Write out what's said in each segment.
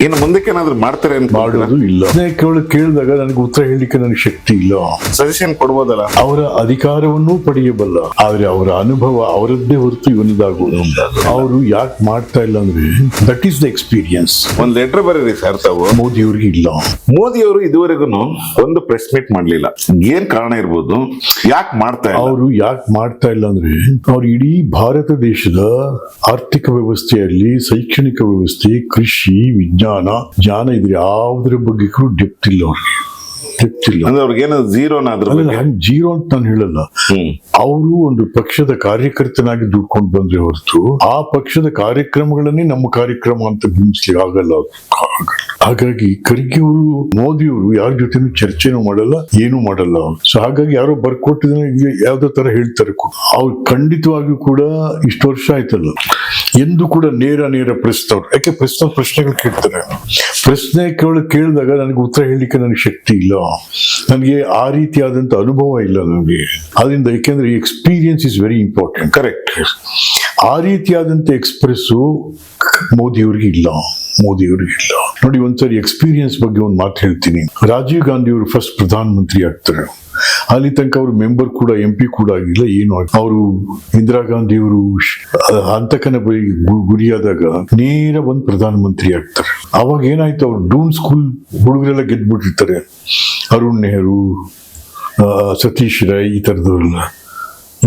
ಇನ್ನು ಮುಂದಕ್ಕೆ ಏನಾದ್ರು ಮಾಡ್ತಾರೆ ಅಂತ ಮಾಡೋದು ಇಲ್ಲ. ಕೇಳಿದಾಗ ನನಗೆ ಉತ್ತರ ಹೇಳಲಿಕ್ಕೆ ನನಗೆ ಶಕ್ತಿ ಇಲ್ಲ. ಸಜೆಷನ್ ಕೊಡ್ಬೋದಲ್ಲ. ಅವರ ಅಧಿಕಾರವನ್ನೂ ಪಡೆಯಬಲ್ಲ, ಆದ್ರೆ ಅವರ ಅನುಭವ ಅವರದ್ದೇ ಹೊರತು ಇವನಿದಾಗುವುದು. ಅವರು ಯಾಕೆ ಮಾಡ್ತಾ ಇಲ್ಲ ಅಂದ್ರೆ ದಟ್ ಈಸ್ ದ ಎಕ್ಸ್ಪೀರಿಯನ್ಸ್. ಒಂದ್ ಲೆಟರ್ ಬರೀರಿ ಸರ್ ತಾವು. ಮೋದಿ ಅವ್ರಿಗೆ ಇಲ್ಲ. ಮೋದಿ ಅವರು ಇದುವರೆಗೂ ಒಂದು ಪ್ರೆಸ್ ಮೀಟ್ ಮಾಡ್ಲಿಲ್ಲ. ಏನ್ ಕಾರಣ ಇರ್ಬೋದು? ಯಾಕೆ ಮಾಡ್ತಾ ಇಲ್ಲ? ಅವರು ಯಾಕೆ ಮಾಡ್ತಾ ಇಲ್ಲ ಅಂದ್ರೆ ಅವ್ರು ಇಡೀ ಭಾರತ ದೇಶದ ಆರ್ಥಿಕ ವ್ಯವಸ್ಥೆಯಲ್ಲಿ, ಶೈಕ್ಷಣಿಕ ವ್ಯವಸ್ಥೆ, ಕೃಷಿ, ವಿಜ್ಞಾನ, ಜ್ಞಾನ ಇದ್ರೆ ಯಾವುದ್ರ ಬಗ್ಗೆ ಡೆಪ್ತ್ ಇಲ್ಲ ಅವ್ರಿಗೆ. ಅಂದ್ರೆ ಅವ್ರಿಗೇನು ಝೀರೋನಾದ್ರು ಜೀರೋ ಅಂತ ನಾನು ಹೇಳಲ್ಲ. ಅವರು ಒಂದು ಪಕ್ಷದ ಕಾರ್ಯಕರ್ತನಾಗಿ ದುಡ್ಕೊಂಡು ಬಂದ್ರೆ ಹೊರತು ಆ ಪಕ್ಷದ ಕಾರ್ಯಕ್ರಮಗಳನ್ನೇ ನಮ್ಮ ಕಾರ್ಯಕ್ರಮ ಅಂತ ಬಿಂಬಿಸ್ಲಿಕ್ಕೆ ಆಗಲ್ಲ. ಹಾಗಾಗಿ ಖರ್ಗೆ ಅವರು, ಮೋದಿ ಅವರು ಯಾರ ಜೊತೆನೂ ಚರ್ಚೆನೂ ಮಾಡಲ್ಲ, ಏನೂ ಮಾಡಲ್ಲ. ಸೊ ಹಾಗಾಗಿ ಯಾರೋ ಬರ್ಕೊಟ್ಟಿದ್ರೆ ಯಾವ್ದೋ ತರ ಹೇಳ್ತಾರೆ. ಅವ್ರು ಖಂಡಿತವಾಗಿಯೂ ಕೂಡ ಇಷ್ಟು ವರ್ಷ ಆಯ್ತಲ್ಲ, ಎಂದು ಕೂಡ ನೇರ ಪ್ರಶ್ನೆ, ಯಾಕೆ ಪ್ರಶ್ನೆಗಳು ಕೇಳ್ತಾರೆ. ಪ್ರಶ್ನೆ ಕೇಳಿದಾಗ ನನಗೆ ಉತ್ತರ ಹೇಳಲಿಕ್ಕೆ ನನಗೆ ಶಕ್ತಿ ಇಲ್ಲ, ನನಗೆ ಆ ರೀತಿಯಾದಂತ ಅನುಭವ ಇಲ್ಲ ನನಗೆ. ಅದರಿಂದ ಯಾಕೆಂದ್ರೆ experience is very important. Correct. ಆ ರೀತಿಯಾದಂತ ಎಕ್ಸ್ಪ್ರೆಸ್ ಮೋದಿಯವ್ರಿಗೆ ಇಲ್ಲ. ನೋಡಿ, ಒಂದ್ಸರಿ ಎಕ್ಸ್ಪೀರಿಯನ್ಸ್ ಬಗ್ಗೆ ಒಂದು ಮಾತು ಹೇಳ್ತೀನಿ. ರಾಜೀವ್ ಗಾಂಧಿ ಅವರು ಫಸ್ಟ್ ಪ್ರಧಾನ ಮಂತ್ರಿ ಆಗ್ತಾರೆ. ಅಲ್ಲಿ ತನಕ ಅವರು ಮೆಂಬರ್ ಕೂಡ, MP ಕೂಡ ಆಗಿಲ್ಲ, ಏನು ಆಗಿಲ್ಲ. ಅವರು ಇಂದಿರಾ ಗಾಂಧಿ ಅವರು ಹಂತಕನ ಬಳಿ ಗುರಿಯಾದಾಗ ನೇರ ಬಂದು ಪ್ರಧಾನ ಮಂತ್ರಿ ಆಗ್ತಾರೆ. ಅವಾಗ ಏನಾಯ್ತು, ಅವ್ರು ಡೂನ್ ಸ್ಕೂಲ್ ಹುಡುಗರೆಲ್ಲ ಗೆದ್ಬಿಟ್ಟಿರ್ತಾರೆ. ಅರುಣ್ ನೆಹರು, ಸತೀಶ್ ರೈ, ಈ ತರದವರೆಲ್ಲ.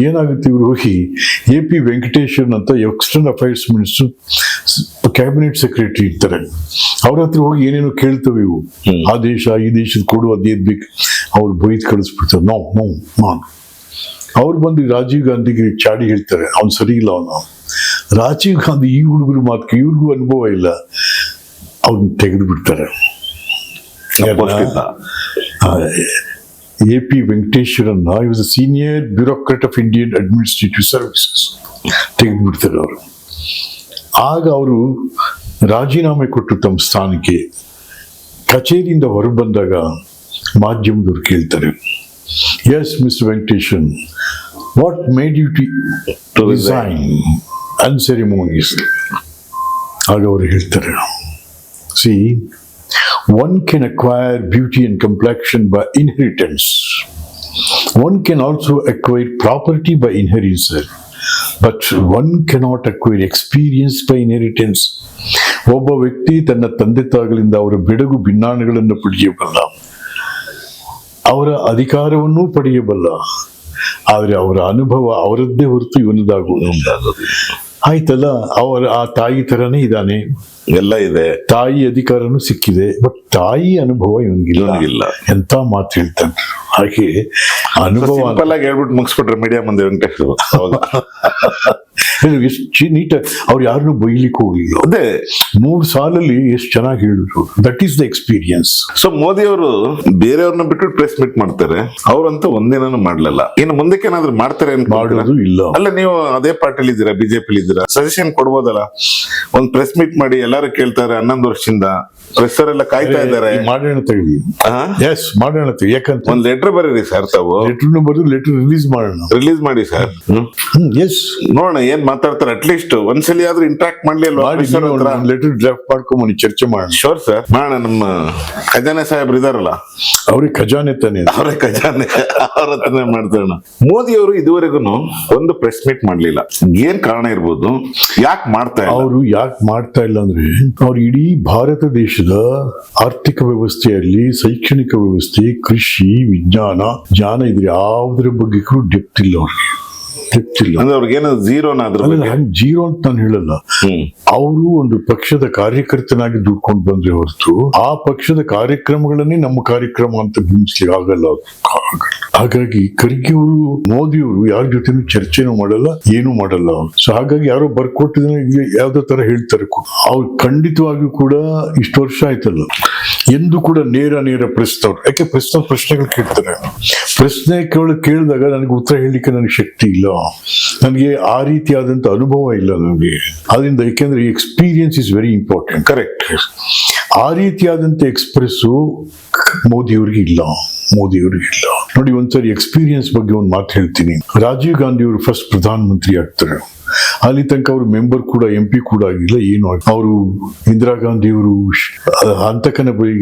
ಏನಾಗುತ್ತೆ, ಇವರು ಹೋಗಿ AP ವೆಂಕಟೇಶ್ವರನ್ ಅಂತ external affairs minister, cabinet secretary ಇರ್ತಾರೆ. ಅವ್ರ ಹತ್ರ ಹೋಗಿ ಏನೇನೋ ಕೇಳ್ತವೆ ಇವು, ಆ ದೇಶ ಈ ದೇಶದ ಕೊಡು, ಅದೇದ್ ಬೇಕು. ಅವ್ರು ಬೈದ್ ಕಳಿಸ್ಬಿಡ್ತಾರೆ. ನೋ ಅವ್ರು ಬಂದು ರಾಜೀವ್ ಗಾಂಧಿಗೆ ಚಾಡಿ ಹೇಳ್ತಾರೆ, ಅವ್ನು ಸರಿ ಇಲ್ಲ ಅವನು. ರಾಜೀವ್ ಗಾಂಧಿ ಈ ಹುಡುಗರು ಮಾತ್ರ, ಇವ್ರಿಗೂ ಅನುಭವ ಇಲ್ಲ, ಅವ್ರನ್ನ ತೆಗೆದು ಬಿಡ್ತಾರೆ. AP Venkateswaran was a senior bureaucrat of Indian administrative services, ತೆಗೆದು ಬಿಡ್ತಾರೆ ಅವರು. ಆಗ ಅವರು ರಾಜೀನಾಮೆ ಕೊಟ್ಟು ತಮ್ಮ ಸ್ಥಾನಕ್ಕೆ ಕಚೇರಿಯಿಂದ ಹೊರಗೆ ಬಂದಾಗ ಮಾಧ್ಯಮದವ್ರು ಕೇಳ್ತಾರೆ, yes mister Venkatesan, what made you to resign unceremoniously? ಆಗ ಅವರು ಹೇಳ್ತಾರೆ, see, one can acquire beauty and complexion by inheritance. One can also acquire property by inheritance. But one cannot acquire experience by inheritance. ಒಬ್ಬ ವ್ಯಕ್ತಿ ತನ್ನ ತಂದೆ ತಾಯಿಗಳಿಂದ ಅವರ ಬೆಡಗು ಭಿನ್ನಾಣಗಳನ್ನು ಪಡೆಯಬಲ್ಲ, ಅವರ ಅಧಿಕಾರವನ್ನೂ ಪಡೆಯಬಲ್ಲ, ಆದರೆ ಅವರ ಅನುಭವ ಅವರದ್ದೇ ಹೊರತು ಇವನದಾಗುವುದು. ಆಯ್ತಲ್ಲ, ಅವರ ಆ ತಾಯಿ ತರನೇ ಇದ್ದಾನೆ, ಎಲ್ಲ ಇದೆ, ತಾಯಿ ಅಧಿಕಾರನೂ ಸಿಕ್ಕಿದೆ, ಬಟ್ ತಾಯಿ ಅನುಭವ ಇವನಿಗಿಲ್ಲ. ಎಂತ ಮಾತು ಹೇಳ್ತಾನೆ. ಹಾಗೆ ಅನುಭವ ಹೇಳ್ಬಿಟ್ಟು ಮುಗಿಸ್ಬಿಟ್ರೆ ಮೀಡಿಯಾ ಮುಂದೆ ಎಷ್ಟು ನೀಟ್. ಅವ್ರು ಯಾರನ್ನು ಬೈಲಿಕ್ಕೆ ಹೋಗಿಲ್ಲ. ಅದೇ 3 ಸಾಲಲ್ಲಿ ಎಷ್ಟು ಚೆನ್ನಾಗಿ ಹೇಳಿದ್ರು. That is the experience. So Modi ಅವರು ಬೇರೆಯವ್ರನ್ನ ಬಿಟ್ಟು ಪ್ರೆಸ್ ಮೀಟ್ ಮಾಡ್ತಾರೆ, ಅವ್ರಂತೂ ಒಂದಿನಾನು ಮಾಡ್ಲಿಲ್ಲ. ಇನ್ನು ಮುಂದಕ್ಕೆ ಏನಾದ್ರು ಮಾಡ್ತಾರೆ ಅಂತ ಮಾಡೋದು ಇಲ್ಲ. ಅಲ್ಲ, ನೀವು ಅದೇ ಪಾರ್ಟಿಲಿ ಇದ್ದೀರಾ, BJP ಇದ್ದೀರಾ, ಸಜೆಷನ್ ಕೊಡ್ಬೋದಲ್ಲ. ಒಂದ್ ಪ್ರೆಸ್ ಮೀಟ್ ಮಾಡಿ, ಎಲ್ಲಾರು ಕೇಳ್ತಾರೆ, 11 ವರ್ಷದಿಂದ ಪ್ರೆಸ್ಸರ್ ಎಲ್ಲ ಕಾಯ್ತಾ ಇದ್ದಾರೆ. ಮಾಡೋಣ ತೆಗಲಿ. ಎಸ್, ಮಾಡೋಣ ತೆಗಿ. ಯಾಕಂತ ಒಂದ್ ಲೆಟರ್ ಬರೀರಿ ಸರ್ ತಾವು. ಲೆಟರ್ ರಿಲೀಸ್ ಮಾಡೋಣ. ರಿಲೀಸ್ ಮಾಡಿ ಸರ್. ಎಸ್, ನೋಡೋಣ ಏನ್ ಮಾತಾಡ್ತಾರೆ. ಅಟ್ಲೀಸ್ಟ್ ಒಂದ್ಸಲಿ ಆದ್ರೂ ಇಂಟ್ರಾಕ್ಟ್ ಮಾಡ್ಲಿ ಅಲ್ವಾ? ಲೆಟರ್ ಡ್ರಾಫ್ಟ್ ಮಾಡ್ಕೊಂಬನಿ, ಚರ್ಚೆ ಮಾಡೋಣ. ಶೋರ್ ಸರ್, ಮಾಡೋಣ. ನಮ್ಮ ಖಜಾನೆ ಸಾಹೇಬ್ರು ಇದಾರಲ್ಲ, ಅವ್ರಿಗೆ ಖಜಾನೆ ತಾನೆ, ಅವರೇ ಖಜಾನೆ, ಅವ್ರ ಹತ್ರನೇ ಮಾಡ್ತಾರ. ಮೋದಿ ಅವರು ಇದುವರೆಗೂ ಒಂದು ಪ್ರೆಸ್ ಮೀಟ್ ಮಾಡ್ಲಿಲ್ಲ. ಏನ್ ಕಾರಣ ಇರ್ಬೋದು? ಯಾಕೆ ಮಾಡ್ತಾ ಇಲ್ಲ? ಅವರು ಯಾಕೆ ಮಾಡ್ತಾ ಇಲ್ಲ ಅಂದ್ರೆ ಅವ್ರು ಇಡೀ ಭಾರತ ದೇಶದ ಆರ್ಥಿಕ ವ್ಯವಸ್ಥೆಯಲ್ಲಿ, ಶೈಕ್ಷಣಿಕ ವ್ಯವಸ್ಥೆ, ಕೃಷಿ, ವಿಜ್ಞಾನ, ಜ್ಞಾನ ಇದ್ರೆ ಯಾವುದ್ರ ಬಗ್ಗೆ ಡೆಪ್ತ್ ಇಲ್ಲ ಅವ್ರಿಗೆ. ಅಂದ್ರೆ ಅವ್ರಿಗೇನು ಝೀರೋನಾದ್ರು ಜೀರೋ ಅಂತ ನಾನು ಹೇಳಲ್ಲ. ಅವರು ಒಂದು ಪಕ್ಷದ ಕಾರ್ಯಕರ್ತನಾಗಿ ದುಡ್ಕೊಂಡು ಬಂದ್ರೆ ಹೊರತು ಆ ಪಕ್ಷದ ಕಾರ್ಯಕ್ರಮಗಳನ್ನೇ ನಮ್ಮ ಕಾರ್ಯಕ್ರಮ ಅಂತ ಬಿಂಬಿಸ್ಲಿಕ್ಕೆ ಆಗಲ್ಲ. ಹಾಗಾಗಿ ಖರ್ಗೆ ಅವರು, ಮೋದಿ ಅವರು ಯಾರ ಜೊತೆನೂ ಚರ್ಚೆನೂ ಮಾಡಲ್ಲ, ಏನೂ ಮಾಡಲ್ಲ. ಸೊ ಹಾಗಾಗಿ ಯಾರೋ ಬರ್ಕೊಟ್ಟಿದ್ರೆ ಯಾವ್ದೋ ತರ ಹೇಳ್ತಾರೆ. ಅವ್ರು ಖಂಡಿತವಾಗಿಯೂ ಕೂಡ ಇಷ್ಟು ವರ್ಷ ಆಯ್ತಲ್ಲ, ಎಂದು ಕೂಡ ನೇರ ಪ್ರಶ್ನೆ, ಯಾಕೆ ಪ್ರಶ್ನೆಗಳು ಕೇಳ್ತಾರೆ. ಪ್ರಶ್ನೆ ಕೇಳಿದಾಗ ನನಗೆ ಉತ್ತರ ಹೇಳಲಿಕ್ಕೆ ನನಗೆ ಶಕ್ತಿ ಇಲ್ಲ, ನನಗೆ ಆ ರೀತಿಯಾದಂತ ಅನುಭವ ಇಲ್ಲ ನನಗೆ. ಅದರಿಂದ ಯಾಕೆಂದ್ರೆ experience is very important. Correct. ಆ ರೀತಿಯಾದಂತ ಎಕ್ಸ್ಪ್ರೆಸ್ ಮೋದಿಯವ್ರಿಗೆ ಇಲ್ಲ. ನೋಡಿ, ಒಂದ್ಸರಿ ಎಕ್ಸ್ಪೀರಿಯನ್ಸ್ ಬಗ್ಗೆ ಒಂದು ಮಾತು ಹೇಳ್ತೀನಿ. ರಾಜೀವ್ ಗಾಂಧಿ ಅವರು ಫಸ್ಟ್ ಪ್ರಧಾನ ಮಂತ್ರಿ ಆಗ್ತಾರೆ. ಅಲ್ಲಿ ತನಕ ಅವರು ಮೆಂಬರ್ ಕೂಡ MP ಕೂಡ ಆಗಿಲ್ಲ, ಏನು ಆಗಿಲ್ಲ. ಅವರು ಇಂದಿರಾ ಗಾಂಧಿ ಅವರು ಹಂತಕನ ಬಳಿ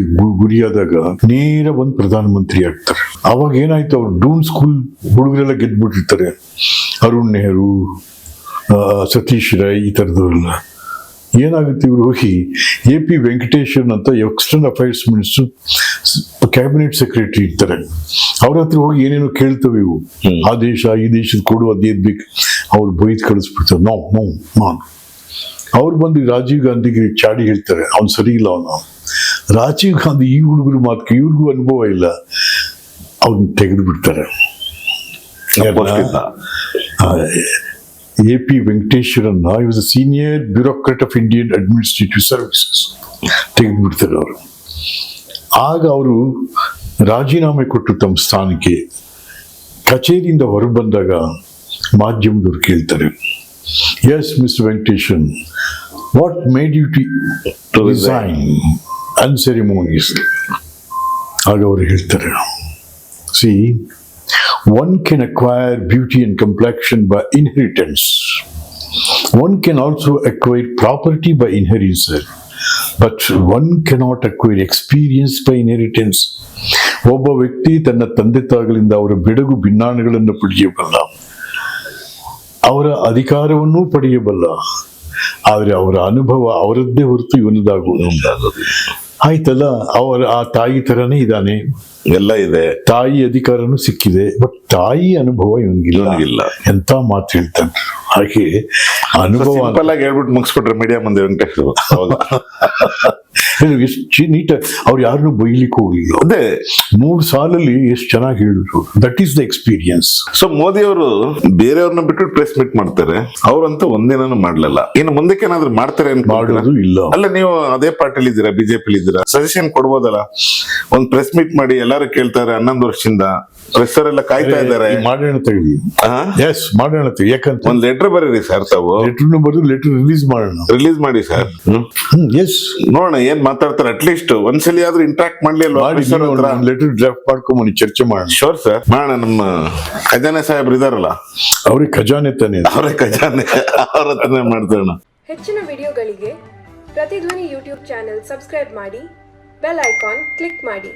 ಗುರಿಯಾದಾಗ ನೇರ ಬಂದು ಪ್ರಧಾನಮಂತ್ರಿ ಆಗ್ತಾರೆ. ಅವಾಗ ಏನಾಯ್ತು, ಅವ್ರು ಡೂನ್ ಸ್ಕೂಲ್ ಹುಡುಗರೆಲ್ಲ ಗೆದ್ಬಿಟ್ಟಿರ್ತಾರೆ. ಅರುಣ್ ನೆಹರು, ಸತೀಶ್ ರೈ, ಈ ಥರದವರೆಲ್ಲ. ಏನಾಗುತ್ತೆ, ಇವರು ಹೋಗಿ AP ವೆಂಕಟೇಶ್ವರನ್ ಅಂತ external affairs minister, cabinet secretary ಇರ್ತಾರೆ. ಅವ್ರ ಹತ್ರ ಹೋಗಿ ಏನೇನೋ ಕೇಳ್ತವೆ ಇವು, ಆ ದೇಶ ಈ ದೇಶದ ಕೊಡು, ಅದೇದ್ ಬೇಕು. ಅವ್ರು ಬೈದ್ ಕಳಿಸ್ಬಿಡ್ತಾರೆ. ನೋ ಅವ್ರು ಬಂದು ರಾಜೀವ್ ಗಾಂಧಿಗೆ ಚಾಡಿ ಹೇಳ್ತಾರೆ, ಅವ್ನು ಸರಿ ಇಲ್ಲ ಅವನು. ರಾಜೀವ್ ಗಾಂಧಿ ಈ ಹುಡುಗರು ಮಾತ್ರ, ಇವ್ರಿಗೂ ಅನುಭವ ಇಲ್ಲ, ಅವ್ರನ್ನ ತೆಗೆದು ಬಿಡ್ತಾರೆ. AP Venkateswaran was a senior bureaucrat of Indian administrative services, ತೆಗೆದು ಬಿಡ್ತಾರೆ ಅವರು. ಆಗ ಅವರು ರಾಜೀನಾಮೆ ಕೊಟ್ಟು ತಮ್ಮ ಸ್ಥಾನಕ್ಕೆ ಕಚೇರಿಯಿಂದ ಹೊರಗೆ ಬಂದಾಗ ಮಾಧ್ಯಮದವ್ರು ಕೇಳ್ತಾರೆ, yes mister Venkatesan, what made you to resign unceremoniously? ಆಗ ಅವರು ಹೇಳ್ತಾರೆ, see, one can acquire beauty and complexion by inheritance. One can also acquire property by inheritance. But one cannot acquire experience by inheritance. ಒಬ್ಬ ವ್ಯಕ್ತಿ ತನ್ನ ತಂದೆ ತಾಯಿಗಳಿಂದ ಅವರ ಬೆಡಗು ಭಿನ್ನಾಣಗಳನ್ನು ಪಡೆಯಬಲ್ಲ, ಅವರ ಅಧಿಕಾರವನ್ನೂ ಪಡೆಯಬಲ್ಲ, ಆದರೆ ಅವರ ಅನುಭವ ಅವರದ್ದೇ ಹೊರತು ಇವನದಾಗುವುದು. ಆಯ್ತಲ್ಲ, ಅವರ ಆ ತಾಯಿ ತರನೇ ಇದ್ದಾನೆ, ಎಲ್ಲ ಇದೆ, ತಾಯಿ ಅಧಿಕಾರನೂ ಸಿಕ್ಕಿದೆ, ಬಟ್ ತಾಯಿ ಅನುಭವ ಇವನಿಗಿಲ್ಲ. ಎಂತ ಮಾತು ಹೇಳ್ತಾನೆ. ಹಾಗೆ ಅನುಭವ ಸಿಂಪಲ್ ಆಗಿ ಹೇಳ್ಬಿಟ್ಟು ಮುಗಿಸ್ಬಿಟ್ರೆ ಮೀಡಿಯಾ ಮುಂದೆ ವೆಂಕಟೇಶ್ವರ ಎಷ್ಟು ನೀಟ್. ಅವ್ರು ಯಾರನ್ನು ಬೈಲಿಕ್ಕೆ ಹೋಗಿಲ್ಲ. ಅದೇ 3 ಸಾಲಲ್ಲಿ ಎಷ್ಟು ಚೆನ್ನಾಗಿ ಹೇಳಿದ್ರು. That is the experience. So Modi ಅವರು ಬೇರೆಯವ್ರನ್ನ ಬಿಟ್ಟು ಪ್ರೆಸ್ ಮೀಟ್ ಮಾಡ್ತಾರೆ, ಅವ್ರಂತೂ ಒಂದಿನೂ ಮಾಡ್ಲಿಲ್ಲ. ಇನ್ನು ಮುಂದಕ್ಕೆ ಏನಾದ್ರು ಮಾಡ್ತಾರೆ ಅಂತ ಮಾಡೋದು ಇಲ್ಲ. ಅಲ್ಲ, ನೀವು ಅದೇ ಪಾರ್ಟಿಲಿ ಇದ್ದೀರಾ, ಬಿಜೆಪಿ ಇದ್ದೀರಾ, ಸಜೆಷನ್ ಕೊಡ್ಬೋದಲ್ಲ. ಒಂದ್ ಪ್ರೆಸ್ ಮೀಟ್ ಮಾಡಿ ಎಲ್ಲಾರು ಕೇಳ್ತಾರೆ, 11 ವರ್ಷದಿಂದ ಪ್ರೆಸ್ ಅವರೆಲ್ಲ ಕಾಯ್ತಾ ಇದ್ದಾರೆ. ಮಾಡೋಣ ತೆಗಲಿ. ಎಸ್, ಮಾಡೋಣ ತೆಗಿ. ಯಾಕಂತ ಒಂದ್ ಲೆಟರ್ ಬರೀರಿ ಸರ್, ತಾವು ಲೆಟರ್ ಬರೆದು ಲೆಟರ್ ರಿಲೀಸ್ ಮಾಡೋಣ. ರಿಲೀಸ್ ಮಾಡಿ ಸರ್. ಎಸ್, ನೋಡೋಣ ಏನ್ ಮಾತಾಡ್ತಾರೆ. ಅಟ್ಲೀಸ್ಟ್ ಒಂದ್ಸಲಿ ಆದ್ರೂ ಇಂಟ್ರಾಕ್ಟ್ ಮಾಡ್ಲಿ ಅಲ್ವಾ? ಲೆಟರ್ ಡ್ರಾಫ್ಟ್ ಮಾಡ್ಕೊಂಬನಿ, ಚರ್ಚೆ ಮಾಡೋಣ. ಶೋರ್ ಸರ್, ಮಾಡೋಣ. ನಮ್ಮ ಖಜಾನೆ ಸಾಹೇಬ್ರು ಇದಾರಲ್ಲ, ಅವ್ರಿಗೆ ಖಜಾನೆ ತಾನೆ, ಅವರೇ ಖಜಾನೆ, ಅವ್ರ ಹತ್ರನೇ ಮಾಡ್ತಾರ. ಹೆಚ್ಚಿನ ವಿಡಿಯೋಗಳಿಗೆ ಪ್ರತಿಧ್ವನಿ ಯೂಟ್ಯೂಬ್ ಚಾನೆಲ್ ಸಬ್ಸ್ಕ್ರೈಬ್ ಮಾಡಿ, ಬೆಲ್ ಐಕಾನ್ ಕ್ಲಿಕ್ ಮಾಡಿ.